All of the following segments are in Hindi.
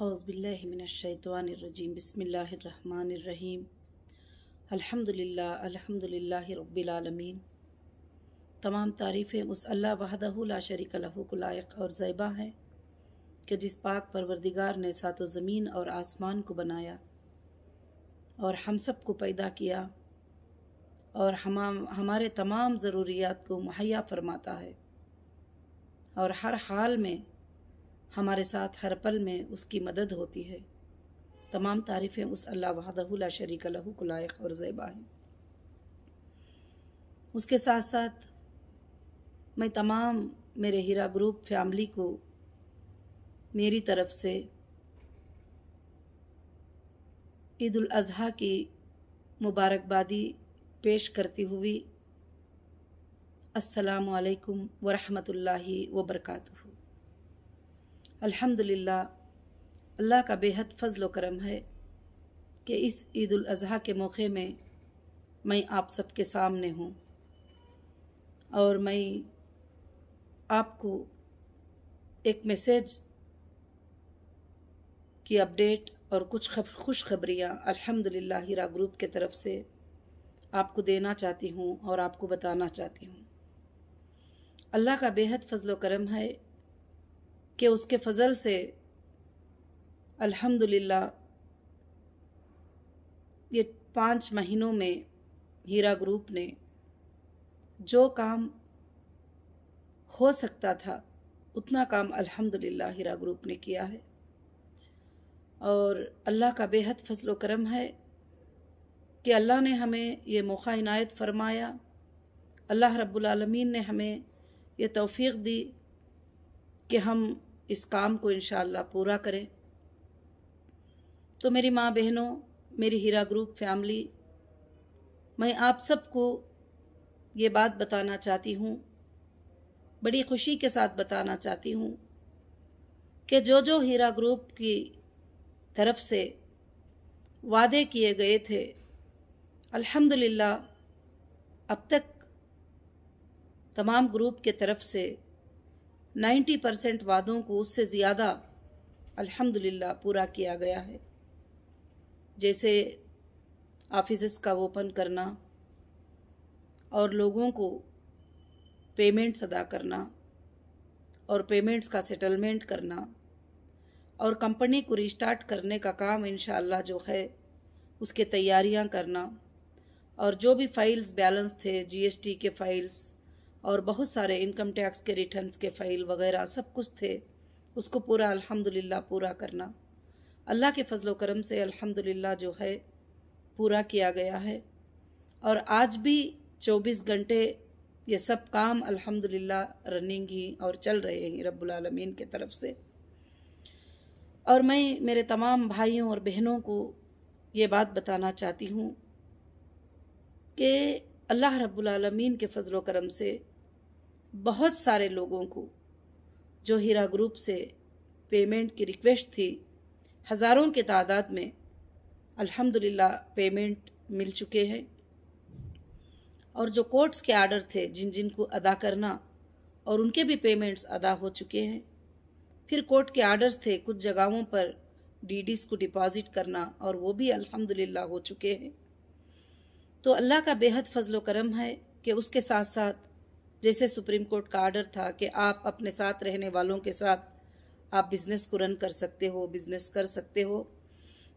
औज़ुबिल्लाहि मिनश्शैतानिर्रजीम बिस्मिल्लाहिर्रहमानिर्रहीम अल्हम्दुलिल्लाहि रब्बिल आलमीन। तमाम तारीफ़ें उस अल्लाह वहदहु ला शरीक लहू को लायक और ज़ैबा हैं कि जिस पाक परवरदिगार ने सातो ज़मीन और आसमान को बनाया और हम सब को पैदा किया और हमारे तमाम ज़रूरियात को मुहैया फरमाता है और हर हाल में हमारे साथ हर पल में उसकी मदद होती है। तमाम तारीफ़ें उस अल्लाह वहदहु ला शरीक लहू को लायक और ज़ैबा हैं। उसके साथ साथ मैं तमाम मेरे हीरा ग्रुप फैमिली को मेरी तरफ से ईद उल अज़हा की मुबारकबादी पेश करती हुई अस्सलामु अलैकुम व रहमतुल्लाहि व बरकातुहू। अल्हम्दुलिल्लाह, अल्लाह का बेहद फ़ज़ल व करम है कि इस ईद उल अज़हा के मौके में मैं आप सबके सामने हूँ और मैं आपको एक मैसेज की अपडेट और कुछ खुशखबरियाँ अल्हम्दुलिल्लाह हीरा ग्रुप के तरफ से आपको देना चाहती हूँ और आपको बताना चाहती हूँ। अल्लाह का बेहद फ़ज़ल व करम है कि उसके फ़ज़ल से अल्हम्दुलिल्लाह ये 5 महीनों में हीरा ग्रुप ने जो काम हो सकता था उतना काम अल्हम्दुलिल्लाह हीरा ग्रुप ने किया है और अल्लाह का बेहद फ़ज़ल व करम है कि अल्लाह ने हमें ये मौका इनायत फ़रमाया। अल्लाह रब्बुल आलमीन ने हमें ये तौफ़ीक़ दी कि हम इस काम को इंशाअल्लाह पूरा करें। तो मेरी माँ बहनों, मेरी हीरा ग्रुप फैमिली, मैं आप सबको ये बात बताना चाहती हूँ, बड़ी खुशी के साथ बताना चाहती हूँ कि जो हीरा ग्रुप की तरफ से वादे किए गए थे अल्हम्दुलिल्लाह अब तक तमाम ग्रुप के तरफ से 90% वादों को उससे ज़्यादा अल्हम्दुलिल्लाह पूरा किया गया है। जैसे ऑफिसेस का ओपन करना और लोगों को पेमेंट्स अदा करना और पेमेंट्स का सेटलमेंट करना और कंपनी को रिस्टार्ट करने का काम इंशाअल्लाह जो है उसके तैयारियां करना और जो भी फाइल्स बैलेंस थे, जीएसटी के फाइल्स और बहुत सारे इनकम टैक्स के रिटर्न्स के फ़ाइल वगैरह सब कुछ थे, उसको पूरा अल्हम्दुलिल्लाह पूरा करना अल्लाह के फ़ज़ल व करम से अल्हम्दुलिल्लाह जो है पूरा किया गया है। और आज भी 24 घंटे ये सब काम अल्हम्दुलिल्लाह रनिंग ही और चल रहे हैं रब्बुल आलमीन के तरफ से। और मैं मेरे तमाम भाइयों और बहनों को ये बात बताना चाहती हूँ कि अल्लाह रब्बुल आलमीन के फ़ज़ल व करम से बहुत सारे लोगों को जो हीरा ग्रुप से पेमेंट की रिक्वेस्ट थी, हज़ारों के तादाद में अल्हम्दुलिल्लाह पेमेंट मिल चुके हैं। और जो कोर्ट्स के आर्डर थे जिन को अदा करना और उनके भी पेमेंट्स अदा हो चुके हैं। फिर कोर्ट के आर्डर्स थे कुछ जगहों पर डीडीज़ को डिपॉज़िट करना और वो भी अल्हम्दुलिल्लाह हो चुके हैं। तो अल्लाह का बेहद फ़ज़ल व करम है कि उसके साथ साथ जैसे सुप्रीम कोर्ट का आर्डर था कि आप अपने साथ रहने वालों के साथ आप बिज़नेस को रन कर सकते हो, बिज़नेस कर सकते हो,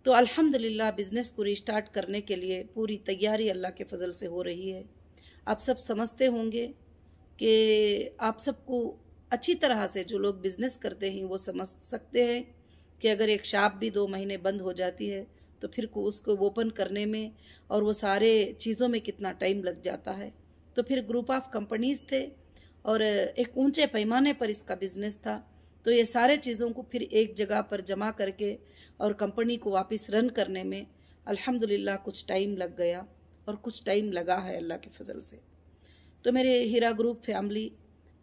तो अल्हम्दुलिल्लाह बिज़नेस को रिस्टार्ट करने के लिए पूरी तैयारी अल्लाह के फ़ज़ल से हो रही है। आप सब समझते होंगे कि आप सबको अच्छी तरह से जो लोग बिज़नेस करते हैं वो समझ सकते हैं कि अगर एक शॉप भी 2 महीने बंद हो जाती है तो फिर उसको ओपन करने में और वो सारे चीज़ों में कितना टाइम लग जाता है। तो फिर ग्रुप ऑफ कंपनीज़ थे और एक ऊंचे पैमाने पर इसका बिज़नेस था, तो ये सारे चीज़ों को फिर एक जगह पर जमा करके और कंपनी को वापस रन करने में अल्हम्दुलिल्लाह कुछ टाइम लग गया और कुछ टाइम लगा है अल्लाह के फ़ज़ल से। तो मेरे हीरा ग्रुप फैमिली,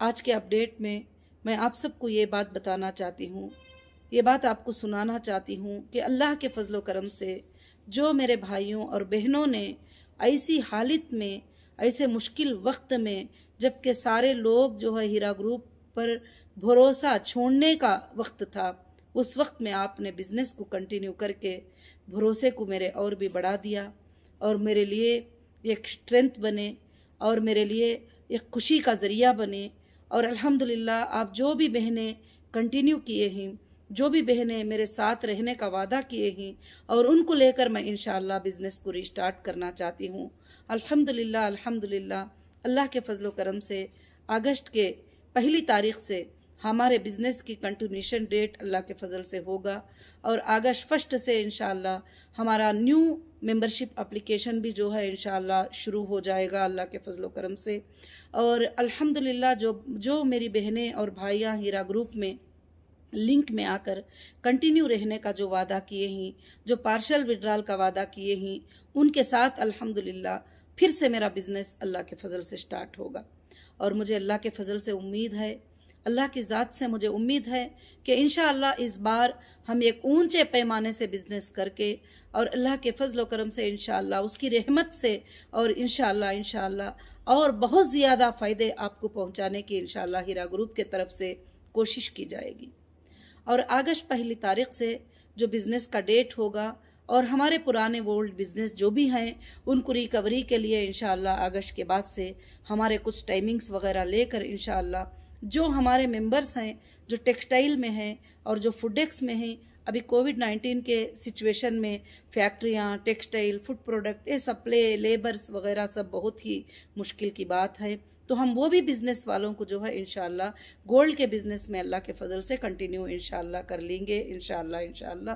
आज के अपडेट में मैं आप सबको ये बात बताना चाहती हूँ, ये बात आपको सुनाना चाहती हूँ कि अल्लाह के फ़ज़ल व करम से जो मेरे भाइयों और बहनों ने ऐसी हालत में, ऐसे मुश्किल वक्त में, जबकि सारे लोग जो है हीरा ग्रुप पर भरोसा छोड़ने का वक्त था, उस वक्त में आपने बिज़नेस को कंटिन्यू करके भरोसे को मेरे और भी बढ़ा दिया और मेरे लिए एक स्ट्रेंथ बने और मेरे लिए एक खुशी का ज़रिया बने। और अल्हम्दुलिल्लाह आप जो भी बहनें कंटिन्यू किए हैं, जो भी बहनें मेरे साथ रहने का वादा किए हैं और उनको लेकर मैं इंशाअल्लाह बिज़नेस को रिस्टार्ट करना चाहती हूँ। अल्हम्दुलिल्लाह अल्हम्दुलिल्लाह अल्लाह के फजल व करम से अगस्त के पहली तारीख से हमारे बिज़नेस की कंटिन्यूशन डेट अल्लाह के फजल से होगा और अगस्त 1 से इंशाअल्लाह हमारा न्यू मेंबरशिप एप्लीकेशन भी जो है इंशाअल्लाह शुरू हो जाएगा अल्लाह के फजल व करम से। और अल्हम्दुलिल्लाह जो मेरी बहनें और भाइयाँ हीरा ग्रुप में लिंक में आकर कंटिन्यू रहने का जो वादा किए हैं, जो पार्शल विड्रॉल का वादा किए हैं, उनके साथ अल्हम्दुलिल्लाह फिर से मेरा बिज़नेस अल्लाह के फजल से स्टार्ट होगा। और मुझे अल्लाह के फजल से उम्मीद है, अल्लाह की ज़ात से मुझे उम्मीद है कि इंशाअल्लाह इस बार हम एक ऊंचे पैमाने से बिज़नेस करके और अल्लाह के फजल व करम से इंशाअल्लाह उसकी रहमत से और इंशाअल्लाह और बहुत ज़्यादा फ़ायदे आपको पहुंचाने की इंशाअल्लाह हीरा ग्रुप के तरफ से कोशिश की जाएगी। और अगस्त पहली तारीख से जो बिज़नेस का डेट होगा और हमारे पुराने ओल्ड बिज़नेस जो भी हैं उनको रिकवरी के लिए इंशाअल्लाह अगस्त के बाद से हमारे कुछ टाइमिंग्स वगैरह लेकर इंशाअल्लाह जो हमारे मेंबर्स हैं जो टेक्सटाइल में हैं और जो फूडेक्स में हैं, अभी कोविड-19 के सिचुएशन में फैक्ट्रियाँ, टेक्सटाइल, फूड प्रोडक्ट ये सप्लाई लेबर्स वगैरह सब बहुत ही मुश्किल की बात है। तो हम वो भी बिज़नेस वालों को जो है इंशाअल्लाह गोल्ड के बिज़नेस में अल्लाह के फजल से कंटिन्यू इंशाअल्लाह कर लेंगे इंशाअल्लाह।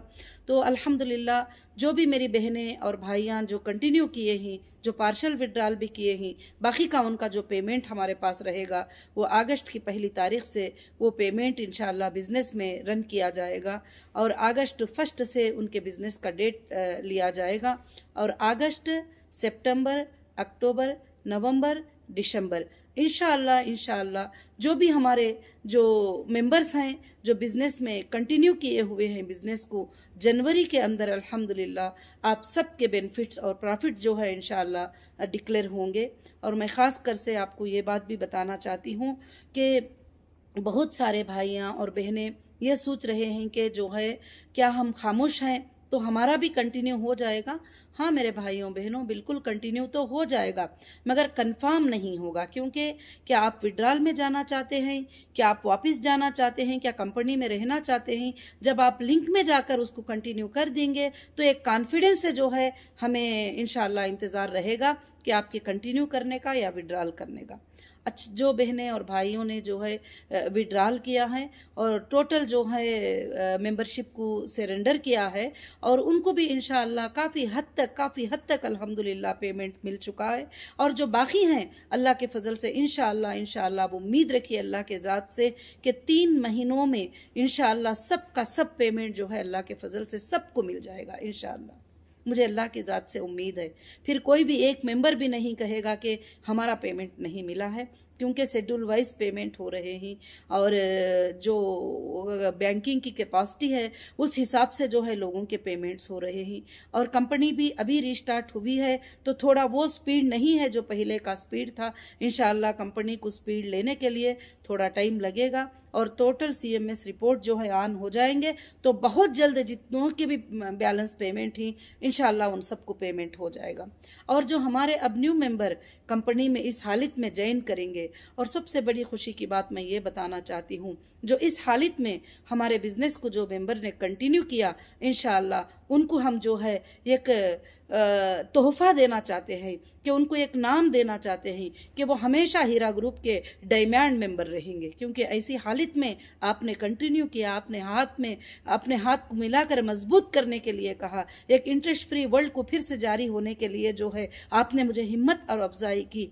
तो अल्हम्दुलिल्लाह जो भी मेरी बहनें और भाइयाँ जो कंटिन्यू किए हैं, जो पार्शल विड्रॉल भी किए हैं, बाकी का उनका जो पेमेंट हमारे पास रहेगा वो अगस्त की पहली तारीख से वो पेमेंट इंशाअल्लाह बिज़नेस में रन किया जाएगा और अगस्त 1 से उनके बिज़नेस का डेट लिया जाएगा। और अगस्त, सितंबर, अक्टूबर, नवंबर, दिसंबर इंशाअल्लाह जो भी हमारे जो मेंबर्स हैं जो बिज़नेस में कंटिन्यू किए हुए हैं बिज़नेस को, जनवरी के अंदर अल्हम्दुलिल्लाह आप सब के बेनिफिट्स और प्रॉफिट जो है इंशाअल्लाह डिक्लेयर होंगे। और मैं ख़ास कर से आपको ये बात भी बताना चाहती हूँ कि बहुत सारे भाइयाँ और बहनें ये सोच रहे हैं कि जो है क्या हम खामोश हैं तो हमारा भी कंटिन्यू हो जाएगा। हाँ मेरे भाइयों बहनों, बिल्कुल कंटिन्यू तो हो जाएगा मगर कंफर्म नहीं होगा, क्योंकि क्या आप विड्रॉल में जाना चाहते हैं, क्या आप वापस जाना चाहते हैं, क्या कंपनी में रहना चाहते हैं। जब आप लिंक में जाकर उसको कंटिन्यू कर देंगे तो एक कॉन्फिडेंस से जो है हमें इंशाअल्लाह इंतज़ार रहेगा कि आपके कंटिन्यू करने का या विड्रॉल करने का। अच्छा, जो बहनें और भाइयों ने जो है विड्रॉल किया है और टोटल जो है मेंबरशिप को सरेंडर किया है और उनको भी इंशाअल्लाह काफ़ी हद तक अल्हम्दुलिल्लाह पेमेंट मिल चुका है। और जो बाकी हैं अल्लाह के फजल से इंशाअल्लाह वो उम्मीद रखिए अल्लाह के ज़ात से कि 3 महीनों में इंशाअल्लाह सब का सब पेमेंट जो है अल्लाह के फजल से सबको मिल जाएगा इंशाअल्लाह। मुझे अल्लाह की ज़ात से उम्मीद है फिर कोई भी एक मेंबर भी नहीं कहेगा कि हमारा पेमेंट नहीं मिला है, क्योंकि शेड्यूल वाइज पेमेंट हो रहे हैं और जो बैंकिंग की कैपेसिटी है उस हिसाब से जो है लोगों के पेमेंट्स हो रहे हैं। और कंपनी भी अभी रिस्टार्ट हुई है तो थोड़ा वो स्पीड नहीं है जो पहले का स्पीड था। इंशाअल्लाह कंपनी को स्पीड लेने के लिए थोड़ा टाइम लगेगा और टोटल CMS रिपोर्ट जो है ऑन हो जाएंगे तो बहुत जल्द जितनों की भी बैलेंस पेमेंट ही इंशाअल्लाह उन सबको पेमेंट हो जाएगा। और जो हमारे अब न्यू मेंबर कंपनी में इस हालत में ज्वाइन करेंगे, और सबसे बड़ी खुशी की बात मैं ये बताना चाहती हूँ, जो इस हालत में हमारे बिज़नेस को जो मेंबर ने कंटिन्यू किया इंशाअल्लाह उनको हम जो है एक तोहफ़ा देना चाहते हैं कि उनको एक नाम देना चाहते हैं कि वो हमेशा हीरा ग्रुप के डायमंड मेंबर रहेंगे, क्योंकि ऐसी हालत में आपने कंटिन्यू किया, अपने हाथ को मिलाकर मजबूत करने के लिए कहा, एक इंटरेस्ट फ्री वर्ल्ड को फिर से जारी होने के लिए जो है आपने मुझे हिम्मत और अफजाई की।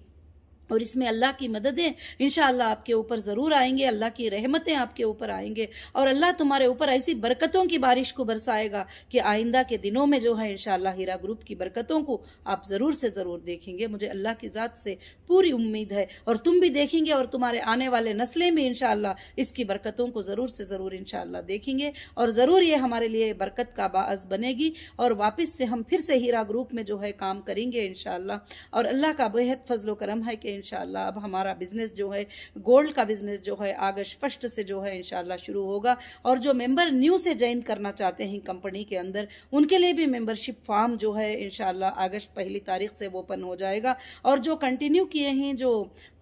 और इसमें अल्लाह की मददें इंशाअल्लाह आपके ऊपर ज़रूर आएंगे, अल्लाह की रहमतें आपके ऊपर आएंगे और अल्लाह तुम्हारे ऊपर ऐसी बरकतों की बारिश को बरसाएगा कि आइंदा के दिनों में जो है इंशाअल्लाह हीरा ग्रुप की बरकतों को आप ज़रूर से ज़रूर देखेंगे। मुझे अल्लाह की ज़ात से पूरी उम्मीद है और तुम भी देखेंगे और तुम्हारे आने वाले नस्लें भी इंशाअल्लाह इसकी बरकतों को ज़रूर से ज़रूर इंशाअल्लाह देखेंगे और ज़रूर ये हमारे लिए बरकत का बाअस बनेगी और वापस से हम फिर से हीरा ग्रुप में जो है काम करेंगे इंशाअल्लाह। और अल्लाह का बेहद फजल व करम है कि कि इंशाअल्लाह अब हमारा बिज़नेस जो है, गोल्ड का बिज़नेस जो है, अगस्त 1 से जो है इंशाअल्लाह शुरू होगा। और जो मेंबर न्यू से ज्वाइन करना चाहते हैं कंपनी के अंदर, उनके लिए भी मेंबरशिप फॉर्म जो है इंशाअल्लाह अगस्त 1 तारीख से ओपन हो जाएगा। और जो कंटिन्यू किए हैं, जो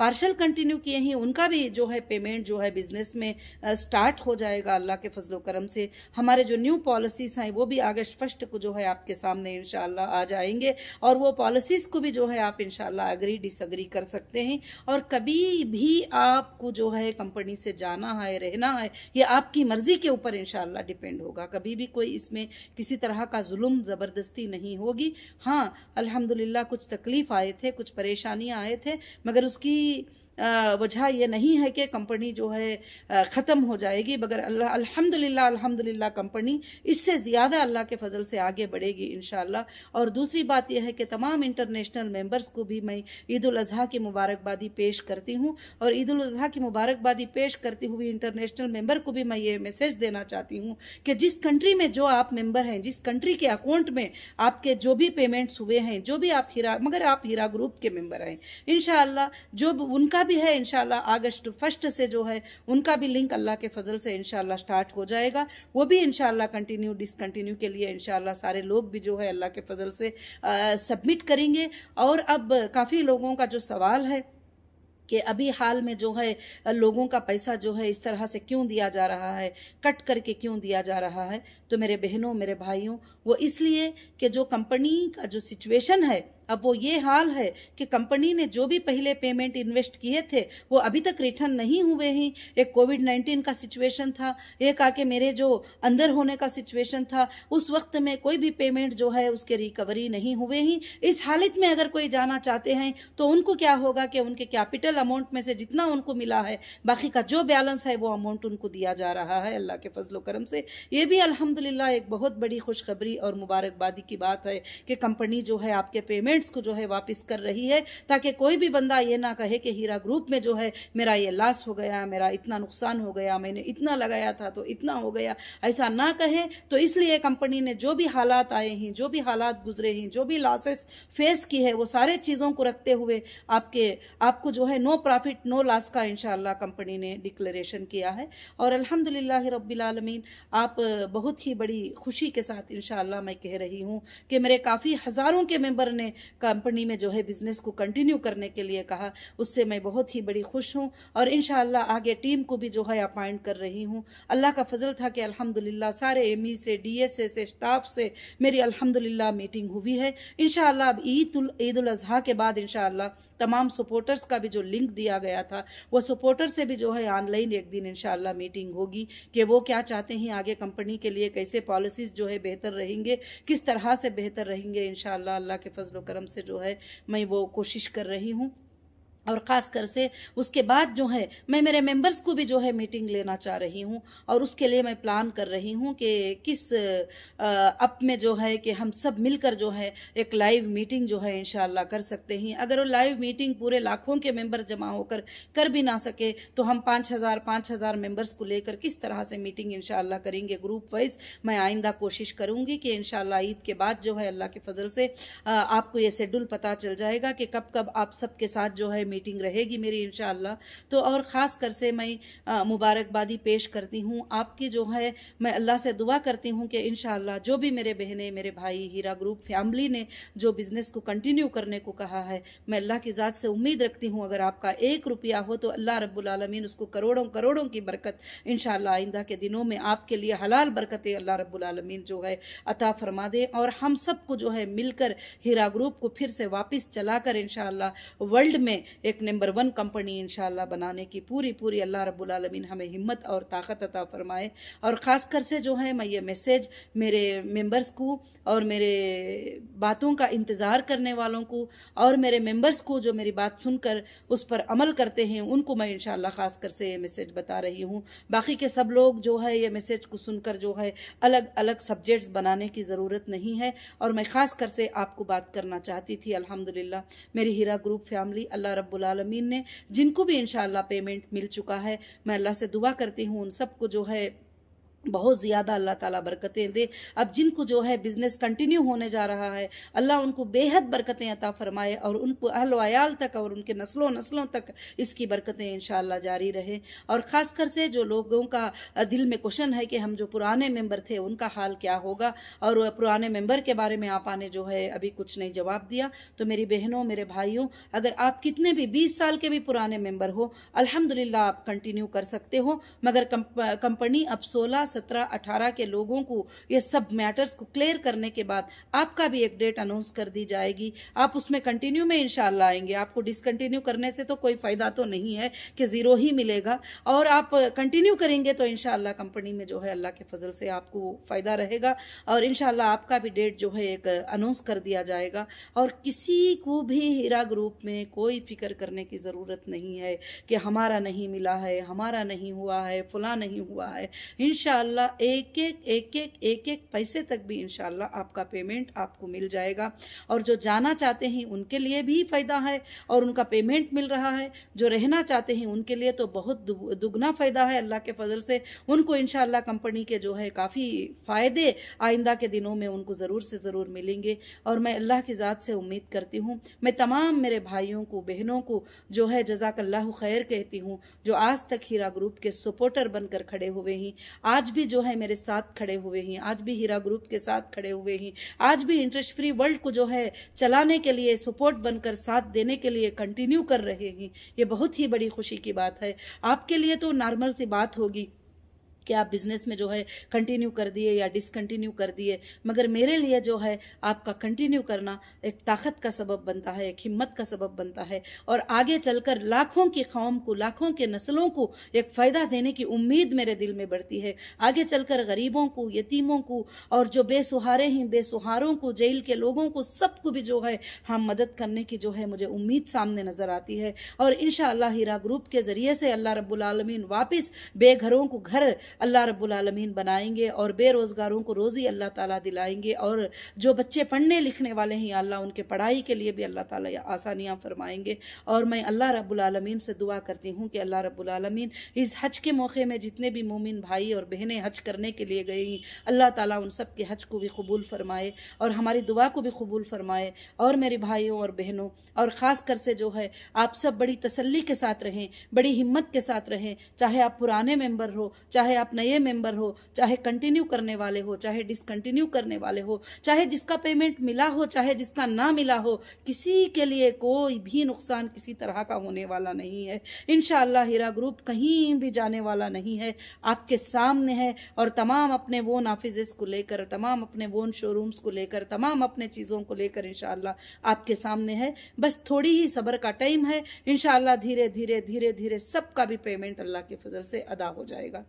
पार्शल कंटिन्यू किए हैं, उनका भी जो है पेमेंट जो है बिजनेस में स्टार्ट हो जाएगा अल्लाह के फजलो करम से। हमारे जो न्यू पॉलिसीज हैं वो भी अगस्त 1 को जो है आपके सामने इंशाअल्लाह आ जाएंगे। और वो पॉलिसीज को भी जो है आप इंशाअल्लाह अग्री डिसअग्री कर सकते हैं। और कभी भी आपको जो है कंपनी से जाना है, रहना है, ये आपकी मर्जी के ऊपर इंशाअल्लाह डिपेंड होगा। कभी भी कोई इसमें किसी तरह का जुल्म ज़बरदस्ती नहीं होगी। हाँ, अल्हम्दुलिल्लाह कुछ तकलीफ आए थे, कुछ परेशानियां आए थे, मगर उसकी वजह यह नहीं है कि कंपनी जो है ख़त्म हो जाएगी, मगर अल्हम्दुलिल्लाह अल्हम्दुलिल्लाह कंपनी इससे ज़्यादा अल्लाह के फजल से आगे बढ़ेगी इंशाअल्लाह। और दूसरी बात यह है कि तमाम इंटरनेशनल मेंबर्स को भी मैं ईद उल अज़हा की मुबारकबादी पेश करती हूँ। और ईद उल अज़हा की मुबारकबादी पेश करती हुई इंटरनेशनल मेंबर को भी मैं ये मैसेज देना चाहती हूँ कि जिस कंट्री में जो आप मेंबर हैं, जिस कंट्री के अकाउंट में आपके जो भी पेमेंट्स हुए हैं, जो भी आप मगर आप हीरा ग्रुप के मेंबर हैं, इंशाअल्लाह जो उनका भी है इंशाअल्लाह अगस्त 1 से जो है उनका भी लिंक अल्लाह के फजल से इंशाअल्लाह स्टार्ट हो जाएगा। वो भी इंशाअल्लाह कंटिन्यू डिसकंटिन्यू के लिए इंशाअल्लाह सारे लोग भी जो है अल्लाह के फजल से सबमिट करेंगे। और अब काफ़ी लोगों का जो सवाल है कि अभी हाल में जो है लोगों का पैसा जो है इस तरह से क्यों दिया जा रहा है, कट करके क्यों दिया जा रहा है, तो मेरे बहनों, मेरे भाइयों, वो इसलिए कि जो कंपनी का जो सिचुएशन है अब वो ये हाल है कि कंपनी ने जो भी पहले पेमेंट इन्वेस्ट किए थे वो अभी तक रिटर्न नहीं हुए हैं। एक कोविड-19 का सिचुएशन था, एक आके मेरे जो अंदर होने का सिचुएशन था, उस वक्त में कोई भी पेमेंट जो है उसके रिकवरी नहीं हुए हैं। इस हालत में अगर कोई जाना चाहते हैं तो उनको क्या होगा कि उनके कैपिटल अमाउंट में से जितना उनको मिला है, बाकी का जो बैलेंस है वो अमाउंट उनको दिया जा रहा है अल्लाह के फजलो करम से। ये भी अल्हम्दुलिल्लाह एक बहुत बड़ी खुशखबरी और मुबारकबादी की बात है कि कंपनी जो है आपके पेमेंट्स को जो है वापस कर रही है, ताकि कोई भी बंदा ये ना कहे कि हीरा ग्रुप में जो है मेरा ये लॉस हो गया, मेरा इतना नुकसान हो गया, मैंने इतना लगाया था तो इतना हो गया, ऐसा ना कहे। तो इसलिए कंपनी ने जो भी हालात आए हैं, जो भी हालात गुजरे हैं, जो भी लॉसेस फेस की है, वो सारे चीज़ों को रखते हुए आपको जो है नो प्रॉफिट नो लॉस का इंशाअल्लाह कंपनी ने डिक्लेरेशन किया है। और अल्हम्दुलिल्लाह रब्बिल आलमीन, आप बहुत ही बड़ी खुशी के साथ इंशाअल्लाह मैं कह रही हूँ कि मेरे काफ़ी हज़ारों के मेंबर ने कंपनी में जो है बिजनेस को कंटिन्यू करने के लिए कहा, उससे मैं बहुत ही बड़ी खुश हूँ। और इंशाअल्लाह आगे टीम को भी जो है अपॉइंट कर रही हूँ। अल्लाह का फजल था कि अल्हम्दुलिल्लाह सारे एमई से, डीएसए से, स्टाफ से मेरी अल्हम्दुलिल्लाह मीटिंग हुई है। इंशाअल्लाह अब ईद उल अज़हा के बाद इंशाअल्लाह तमाम सपोर्टर्स का भी जो लिंक दिया गया था, वो सपोर्टर से भी जो है ऑनलाइन एक दिन इंशाअल्लाह मीटिंग होगी कि वो क्या चाहते हैं आगे कंपनी के लिए, कैसे पॉलिसीज़ जो है बेहतर रहेंगे, किस तरह से बेहतर रहेंगे। इंशाअल्लाह अल्लाह के फजल करम से जो है मैं वो कोशिश कर रही हूँ। और ख़ास कर से उसके बाद जो है मैं मेरे मेंबर्स को भी जो है मीटिंग लेना चाह रही हूँ। और उसके लिए मैं प्लान कर रही हूँ कि किस अप में जो है कि हम सब मिलकर जो है एक लाइव मीटिंग जो है इंशाअल्लाह कर सकते हैं। अगर वो लाइव मीटिंग पूरे लाखों के मेंबर जमा होकर कर भी ना सके तो हम 5,000 मेंबर्स को लेकर किस तरह से मीटिंग इंशाअल्लाह करेंगे ग्रुप वाइज, मैं आइंदा कोशिश करूँगी कि इंशाअल्लाह ईद के बाद जो है अल्लाह के फजल से आपको ये शेड्यूल पता चल जाएगा कि कब कब आप सबके साथ जो है मीटिंग रहेगी मेरी इंशाअल्लाह। तो और ख़ास कर से मैं मुबारकबादी पेश करती हूँ आपकी जो है, मैं अल्लाह से दुआ करती हूँ कि इंशाअल्लाह जो भी मेरे बहनें, मेरे भाई, हीरा ग्रुप फैमिली ने जो बिज़नेस को कंटिन्यू करने को कहा है, मैं अल्लाह की ज़ात से उम्मीद रखती हूँ अगर आपका 1 रुपया हो तो अल्लाह रब्बुल आलमीन उसको करोड़ों करोड़ों की बरकत इंशाअल्लाह आइंदा के दिनों में आपके लिए हलाल बरकतें अल्लाह रब्बुल आलमीन जो है अता फरमा दे। और हम सबको जो है मिलकर हीरा ग्रुप को फिर से वापस चलाकर इंशाअल्लाह वर्ल्ड में एक नंबर 1 कंपनी इंशाअल्लाह बनाने की पूरी अल्लाह रब्बुल आलमीन हमें हिम्मत और ताकत अता फरमाए। और ख़ास कर से जो है मैं ये मैसेज मेरे मेंबर्स को और मेरे बातों का इंतज़ार करने वालों को और मेरे मेंबर्स को जो मेरी बात सुनकर उस पर अमल करते हैं उनको मैं इंशाअल्लाह ख़ास कर से ये मैसेज बता रही हूँ। बाकी के सब लोग जो है ये मैसेज को सुनकर जो है अलग अलग सब्जेक्ट्स बनाने की ज़रूरत नहीं है। और मैं ख़ास कर से आपको बात करना चाहती थी, अल्हम्दुलिल्लाह मेरी हीरा ग्रुप फैमिली अल्लाह रब्बुल आलमीन ने जिनको भी इंशाअल्लाह पेमेंट मिल चुका है, मैं अल्लाह से दुआ करती हूँ उन सबको जो है बहुत ज़्यादा अल्लाह ताला बरकतें दे। अब जिनको जो है बिज़नेस कंटिन्यू होने जा रहा है, अल्लाह उनको बेहद बरकतें अता फ़रमाए और उनको अहल व अयाल तक और उनके नस्लों नस्लों तक इसकी बरकतें इंशाअल्लाह जारी रहे। और ख़ासकर से जो लोगों का दिल में क्वेश्चन है कि हम जो पुराने मेंबर थे उनका हाल क्या होगा, और पुराने मेंबर के बारे में आपा ने जो है अभी कुछ नहीं जवाब दिया। तो मेरी बहनों, मेरे भाइयों, अगर आप कितने भी 20 साल के भी पुराने मेंबर हो, अल्हम्दुलिल्लाह आप कंटिन्यू कर सकते हो। मगर कंपनी अब 16, 17, 18 के लोगों को ये सब मैटर्स को क्लियर करने के बाद आपका भी एक डेट अनाउंस कर दी जाएगी। आप उसमें कंटिन्यू में इंशाल्लाह आएंगे। आपको डिसकंटिन्यू करने से तो कोई फ़ायदा तो नहीं है कि ज़ीरो ही मिलेगा, और आप कंटिन्यू करेंगे तो इंशाल्लाह कंपनी में जो है अल्लाह के फजल से आपको फ़ायदा रहेगा, और इंशाल्लाह आपका भी डेट जो है एक अनाउंस कर दिया जाएगा। और किसी को भी हीरा ग्रुप में कोई फिक्र करने की ज़रूरत नहीं है कि हमारा नहीं मिला है, हमारा नहीं हुआ है, फुला नहीं हुआ है। इंशाअल्लाह एक एक पैसे तक भी इंशाअल्लाह आपका पेमेंट आपको मिल जाएगा। और जो जाना चाहते हैं उनके लिए भी फ़ायदा है और उनका पेमेंट मिल रहा है। जो रहना चाहते हैं उनके लिए तो बहुत दुगना फ़ायदा है अल्लाह के फजल से। उनको इंशाअल्लाह कंपनी के जो है काफ़ी फ़ायदे आइंदा के दिनों में उनको ज़रूर से ज़रूर मिलेंगे। और मैं अल्लाह की ज़ात से उम्मीद करती हूँ, मैं तमाम मेरे भाइयों को, बहनों को जो है जज़ाकल्लाहु खैर कहती हूँ, जो आज तक हीरा ग्रुप के सपोर्टर बनकर खड़े हुए हैं, आज भी जो है मेरे साथ खड़े हुए हैं, आज भी हीरा ग्रुप के साथ खड़े हुए हैं, आज भी इंटरेस्ट फ्री वर्ल्ड को जो है चलाने के लिए सपोर्ट बनकर साथ देने के लिए कंटिन्यू कर रहे हैं। ये बहुत ही बड़ी खुशी की बात है। आपके लिए तो नॉर्मल सी बात होगी कि आप बिज़नेस में जो है कंटिन्यू कर दिए या डिसकंटिन्यू कर दिए, मगर मेरे लिए जो है आपका कंटिन्यू करना एक ताकत का सबब बनता है, एक हिम्मत का सबब बनता है, और आगे चलकर लाखों की कौम को, लाखों के नस्लों को एक फ़ायदा देने की उम्मीद मेरे दिल में बढ़ती है। आगे चलकर गरीबों को, यतीमों को, और जो बेसहारे हैं बेसहारों को, जेल के लोगों को, सबको भी जो है हम मदद करने की जो है मुझे उम्मीद सामने नज़र आती है। और इंशाअल्लाह हीरा ग्रुप के ज़रिए से अल्लाह रब्बुल आलमीन वापस बेघरों को घर अल्लाह रब्बुल आलमीन बनाएंगे, और बेरोज़गारों को रोज़ी अल्लाह ताला दिलाएंगे, और जो बच्चे पढ़ने लिखने वाले हैं अल्लाह उनके पढ़ाई के लिए भी अल्लाह ताला आसानियाँ फरमाएंगे। और मैं अल्लाह रब्बुल आलमीन से दुआ करती हूँ कि अल्लाह रब्बुल आलमीन इस हज के मौके में जितने भी मोमिन भाई और बहनें हज करने के लिए गई, अल्लाह ताला उन सब के हज को भी कबूल फरमाए और हमारी दुआ को भी कबूल फरमाए। और मेरे भाइयों और बहनों, और ख़ास कर से जो है आप सब बड़ी तसल्ली के साथ रहें, बड़ी हिम्मत के साथ रहें, चाहे आप पुराने मेंबर हो, चाहे आप नए मेंबर हो, चाहे कंटिन्यू करने वाले हो, चाहे डिसकंटिन्यू करने वाले हो, चाहे जिसका पेमेंट मिला हो, चाहे जिसका ना मिला हो, किसी के लिए कोई भी नुकसान किसी तरह का होने वाला नहीं है। इंशाअल्लाह हीरा ग्रुप कहीं भी जाने वाला नहीं है, आपके सामने है। और तमाम अपने वो नाफिज़ को लेकर, तमाम अपने वो शोरूम्स को लेकर, तमाम अपने चीज़ों को लेकर इंशाअल्लाह आपके सामने है। बस थोड़ी ही सब्र का टाइम है। इंशाअल्लाह धीरे धीरे धीरे धीरे सबका भी पेमेंट अल्लाह के फजल से अदा हो जाएगा,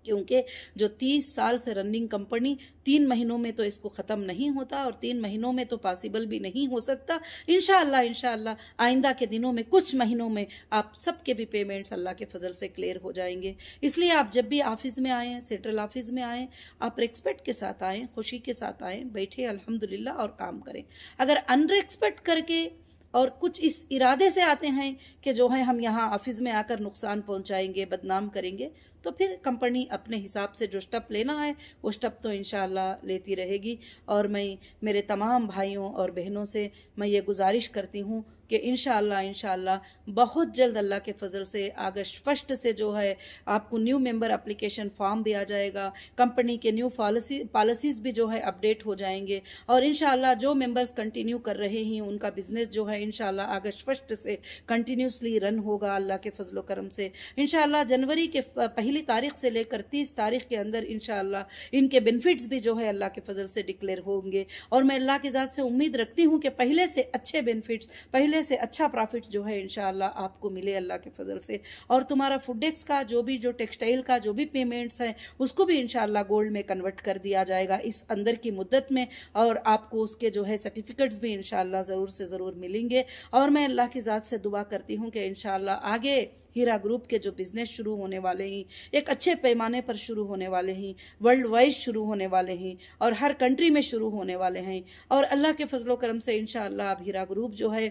क्योंकि जो 30 साल से रनिंग कंपनी 3 महीनों में तो इसको ख़त्म नहीं होता, और 3 महीनों में तो पॉसिबल भी नहीं हो सकता। इंशाअल्लाह आइंदा के दिनों में, कुछ महीनों में आप सबके भी पेमेंट्स अल्लाह के फजल से क्लियर हो जाएंगे। इसलिए आप जब भी ऑफिस में आएँ, सेंट्रल ऑफिस में आएँ, आप रिस्पेक्ट के साथ आएँ, खुशी के साथ आएँ, बैठे अल्हम्दुलिल्लाह और काम करें। अगर अनरिस्पेक्ट करके और कुछ इस इरादे से आते हैं कि जो है हम यहाँ ऑफिस में आकर नुकसान पहुँचाएंगे, बदनाम करेंगे, तो फिर कंपनी अपने हिसाब से जो स्टेप लेना है वो स्टेप तो इंशाअल्लाह लेती रहेगी। और मैं मेरे तमाम भाइयों और बहनों से मैं ये गुजारिश करती हूँ कि इंशाअल्लाह बहुत जल्द अल्लाह के फ़ज़ल से अगस्त 1 से जो है आपको न्यू मेंबर एप्लीकेशन फॉर्म भी आ जाएगा, कंपनी के न्यू पॉलिसीज़ भी जो है अपडेट हो जाएंगे, और इंशाअल्लाह जो मेंबर्स कंटिन्यू कर रहे हैं उनका बिज़नेस जो है इंशाअल्लाह अगस्त 1 से कंटिन्यूसली रन होगा अल्लाह के फजलो करम से। इंशाअल्लाह जनवरी के पहली तारीख से लेकर 30 तारीख के अंदर इंशाअल्लाह इनके बेनिफिट्स भी जो है अल्लाह के फजल से डिक्लेयर होंगे, और मैं अल्लाह की ज़ात से उम्मीद रखती हूँ कि पहले से अच्छे बेनिफिट्स, पहले से अच्छा प्रॉफिट्स जो है इंशाअल्लाह आपको मिले अल्लाह के फजल से। और तुम्हारा फूडेक्स का जो टेक्सटाइल का जो भी पेमेंट्स है उसको भी इंशाअल्लाह गोल्ड में कन्वर्ट कर दिया जाएगा इस अंदर की मुद्दत में, और आपको उसके जो है सर्टिफिकेट्स भी इंशाअल्लाह ज़रूर से ज़रूर मिलेंगे। और मैं अल्लाह की ज़ात से दुआ करती हूँ कि इंशाअल्लाह आगे हीरा ग्रुप के जो बिज़नेस शुरू होने वाले हैं, एक अच्छे पैमाने पर शुरू होने वाले हैं, वर्ल्ड वाइड शुरू होने वाले हैं, और हर कंट्री में शुरू होने वाले हैं। और अल्लाह के फजलो करम से इंशाअल्लाह अब हीरा ग्रुप जो है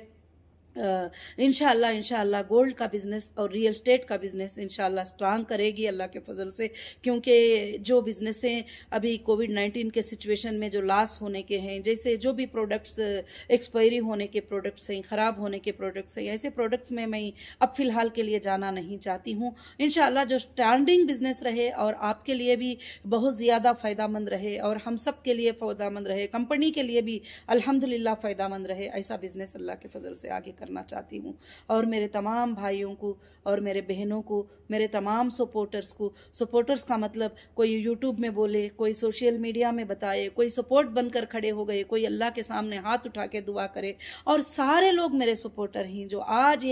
इंशाअल्लाह इंशाअल्लाह गोल्ड का बिज़नेस और रियल एस्टेट का बिज़नेस इंशाअल्लाह स्ट्रांग करेगी अल्लाह के फजल से, क्योंकि जो बिज़नेसें अभी कोविड-19 के सिचुएशन में जो लॉस होने के हैं, जैसे जो भी प्रोडक्ट्स एक्सपायरी होने के प्रोडक्ट्स हैं, ख़राब होने के प्रोडक्ट्स हैं, ऐसे प्रोडक्ट्स में मैं अब फ़िलहाल के लिए जाना नहीं चाहती हूँ। इंशाअल्लाह जो स्टैंडिंग बिज़नेस रहे और आपके लिए भी बहुत ज़्यादा फ़ायदामंद रहे और हम सब के लिए फ़ायदामंद रहे, कंपनी के लिए भी अल्हम्दुलिल्लाह फ़ायदामंद रहे, ऐसा बिज़नेस अल्लाह के फजल से आगे करना चाहती हूँ। और मेरे तमाम भाइयों को और मेरे बहनों को, मेरे तमाम सपोर्टर्स को, सपोर्टर्स का मतलब कोई यूट्यूब में बोले, कोई सोशल मीडिया में बताए, कोई सपोर्ट बनकर खड़े हो गए, कोई अल्लाह के सामने हाथ उठा के दुआ करे, और सारे लोग मेरे सपोर्टर हैं। जो आज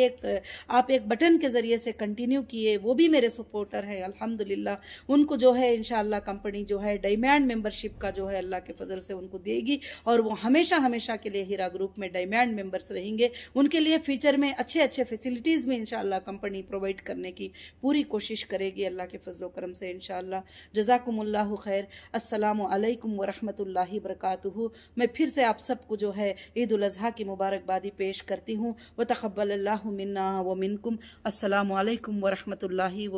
आप एक बटन के ज़रिए से कंटिन्यू किए, वो भी मेरे सपोर्टर हैं अल्हम्दुलिल्लाह। उनको जो है इंशाअल्लाह कंपनी जो है डायमंड मेंबरशिप का जो है अल्लाह के फजल से उनको देगी, और वो हमेशा हमेशा के लिए हीरा ग्रुप में डायमंड मेंबर्स रहेंगे। उनके लिए फ्यूचर में अच्छे अच्छे फैसिलिटीज़ में इंशाअल्लाह कंपनी प्रोवाइड करने की पूरी कोशिश करेगी अल्लाह के फजलो करम से इंशाअल्लाह। जज़ाकुमुल्लाहु खैर। अस्सलामु अलैकुम व रहमतुल्लाहि बरकातुहू। मैं फिर से आप सबको जो है ईद उल अज़हा की मुबारकबादी पेश करती हूँ। व तक़ब्बलल्लाहु मिन्ना व मिनकुम। अस्सलामु अलैकुम व रहमतुल्लाहि व